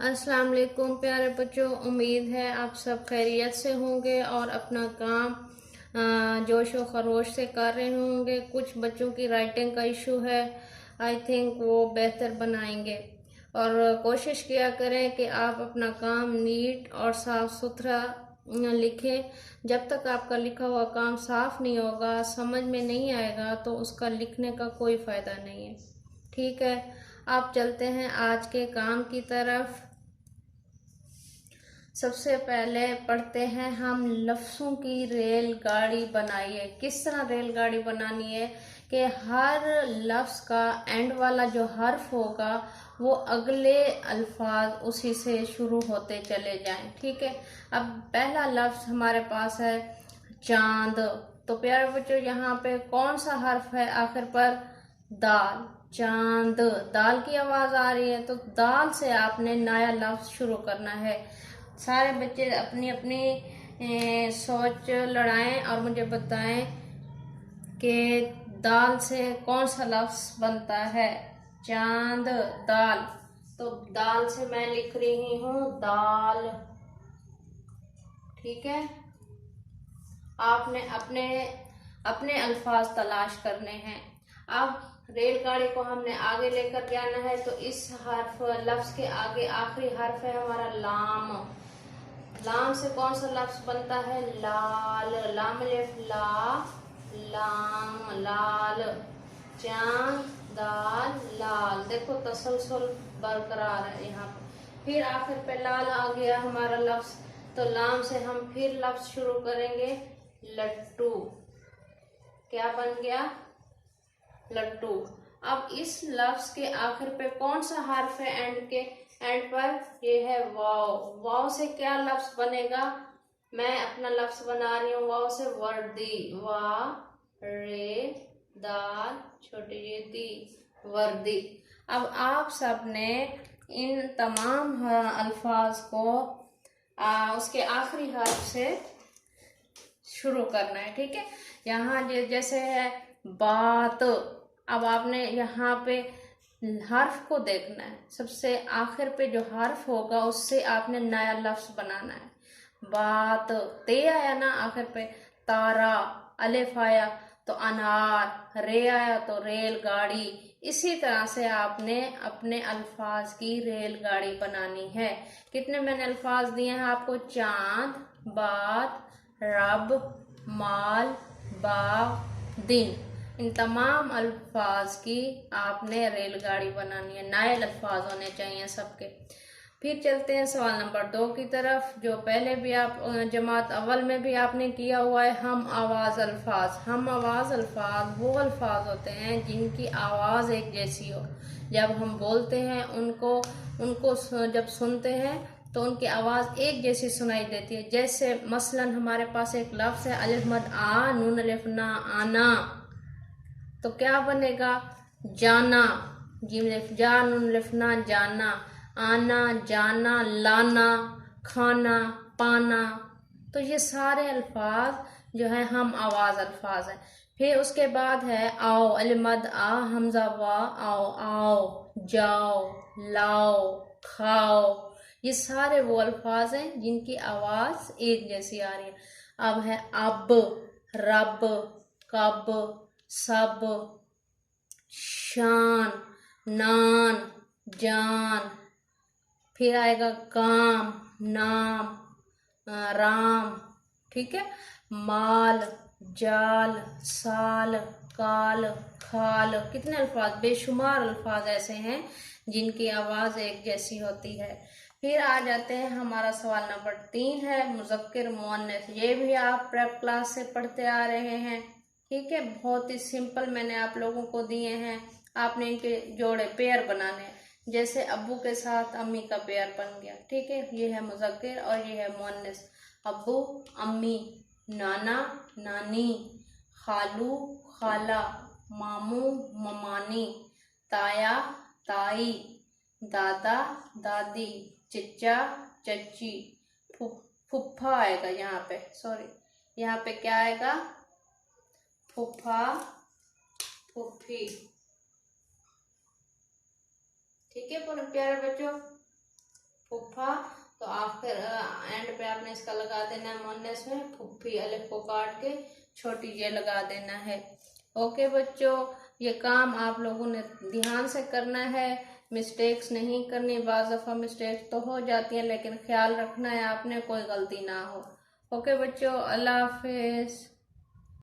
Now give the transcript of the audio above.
अस्सलाम वालेकुम प्यारे बच्चों, उम्मीद है आप सब खैरियत से होंगे और अपना काम जोश व खरोश से कर रहे होंगे। कुछ बच्चों की राइटिंग का इशू है, आई थिंक वो बेहतर बनाएंगे। और कोशिश किया करें कि आप अपना काम नीट और साफ सुथरा लिखें। जब तक आपका लिखा हुआ काम साफ नहीं होगा, समझ में नहीं आएगा, तो उसका लिखने का कोई फ़ायदा नहीं है। ठीक है, आप चलते हैं आज के काम की तरफ। सबसे पहले पढ़ते हैं हम लफ्ज़ों की रेलगाड़ी बनाइए। किस तरह रेलगाड़ी बनानी है कि हर लफ्ज़ का एंड वाला जो हर्फ होगा वो अगले अल्फाज उसी से शुरू होते चले जाएं। ठीक है, अब पहला लफ्ज़ हमारे पास है चांद। तो प्यारे बच्चों, यहाँ पे कौन सा हर्फ है आखिर पर? दाल। चांद, दाल की आवाज़ आ रही है, तो दाल से आपने नया लफ्ज़ शुरू करना है। सारे बच्चे अपनी अपनी सोच लड़ाएं और मुझे बताएं कि दाल से कौन सा लफ्ज़ बनता है। चांद, दाल। तो दाल से मैं लिख रही हूँ दाल। ठीक है, आपने अपने अपने अल्फाज तलाश करने हैं। अब रेलगाड़ी को हमने आगे लेकर जाना है, तो इस हर्फ लफ्ज़ के आगे आखिरी हर्फ है हमारा लाम। लाम से कौन सा लफ्ज बनता है? लाल। लाम लिफ ला, लाम, लाल। चांद, दाल, लाल। देखो तसलसल बरकरार है यहाँ पे। फिर आखिर पे लाल आ गया हमारा लफ्ज, तो लाम से हम फिर लफ्ज शुरू करेंगे लट्टू। क्या बन गया? लट्टू। अब इस लफ्ज के आखिर पे कौन सा हर्फ है एंड के एंड पर? ये है वाव। वाव से क्या लफ्ज बनेगा? मैं अपना लफ्ज बना रही हूँ वाव से, वर्दी। वा रे दाल छोटी ये दी, वर्दी। अब आप सबने इन तमाम अल्फाज को उसके आखिरी हर्फ से शुरू करना है। ठीक है, यहाँ जैसे है बात। अब आपने यहाँ पे हर्फ को देखना है, सबसे आखिर पे जो हर्फ होगा उससे आपने नया लफ्ज बनाना है। बात, ते आया ना आखिर पे, तारा। अलिफ आया तो अनार, रे आया तो रेलगाड़ी। इसी तरह से आपने अपने अल्फाज की रेलगाड़ी बनानी है। कितने मैंने अल्फाज दिए हैं आपको? चांद, बात, रब, माल, बाग, दिन। इन तमाम अल्फाज की आपने रेलगाड़ी बनानी है। नए अल्फाज होने चाहिए सबके। फिर चलते हैं सवाल नंबर 2 की तरफ, जो पहले भी आप जमात अव्वल में भी आपने किया हुआ है। हम आवाज़ अल्फाज। हम आवाज़ अल्फाज वो अल्फाज होते हैं जिनकी आवाज़ एक जैसी हो। जब हम बोलते हैं उनको उनको जब सुनते हैं तो उनकी आवाज़ एक जैसी सुनाई देती है। जैसे मसलन हमारे पास एक लफ्ज़ है अलिफ मद आ नून अलिफ ना, आना। तो क्या बनेगा? जाना। जीम लिफ जा नून लिफ ना, जाना। आना, जाना, लाना, खाना, पाना। तो ये सारे अल्फाज जो है हम आवाज़ अल्फाज हैं। फिर उसके बाद है आओ। अलिफ मद आ हमजा वा, आओ। आओ, जाओ, लाओ, खाओ। ये सारे वो अल्फाज हैं जिनकी आवाज़ एक जैसी आ रही है। अब है अब, रब, कब, सब, शान, नान, जान। फिर आएगा काम, नाम, राम। ठीक है, माल, जाल, साल, काल, खाल। कितने अल्फाज, बेशुमार अल्फाज ऐसे हैं जिनकी आवाज़ एक जैसी होती है। फिर आ जाते हैं, हमारा सवाल नंबर 3 है मुज़क्किर मुअन्नस। ये भी आप प्रेप क्लास से पढ़ते आ रहे हैं। ठीक है, बहुत ही सिंपल मैंने आप लोगों को दिए हैं। आपने इनके जोड़े पेयर बनाने हैं। जैसे अब्बू के साथ अम्मी का पेयर बन गया। ठीक है, ये है मुज़क्किर और ये है मुअन्नस। अब्बू, अम्मी, नाना, नानी, खालू, खाला, मामू, ममानी, ताया, ताई, दादा, दादी, चचा, चची, फुफ्फा आएगा यहाँ पे, सॉरी यहाँ पे क्या आएगा? फुफ्फा, फुफ्फी। ठीक है प्यारे बच्चों, फुफ्फा, तो आखिर एंड पे आपने इसका लगा देना है मोननेस में फुफ्फी, अलिफ को काट के छोटी ये लगा देना है। ओके बच्चों, ये काम आप लोगों ने ध्यान से करना है, मिस्टेक्स नहीं करनी। बाज़ दफ़ा मिस्टेक्स तो हो जाती है, लेकिन ख्याल रखना है आपने कोई गलती ना हो। ओके बच्चों, अल्लाह हाफिज़।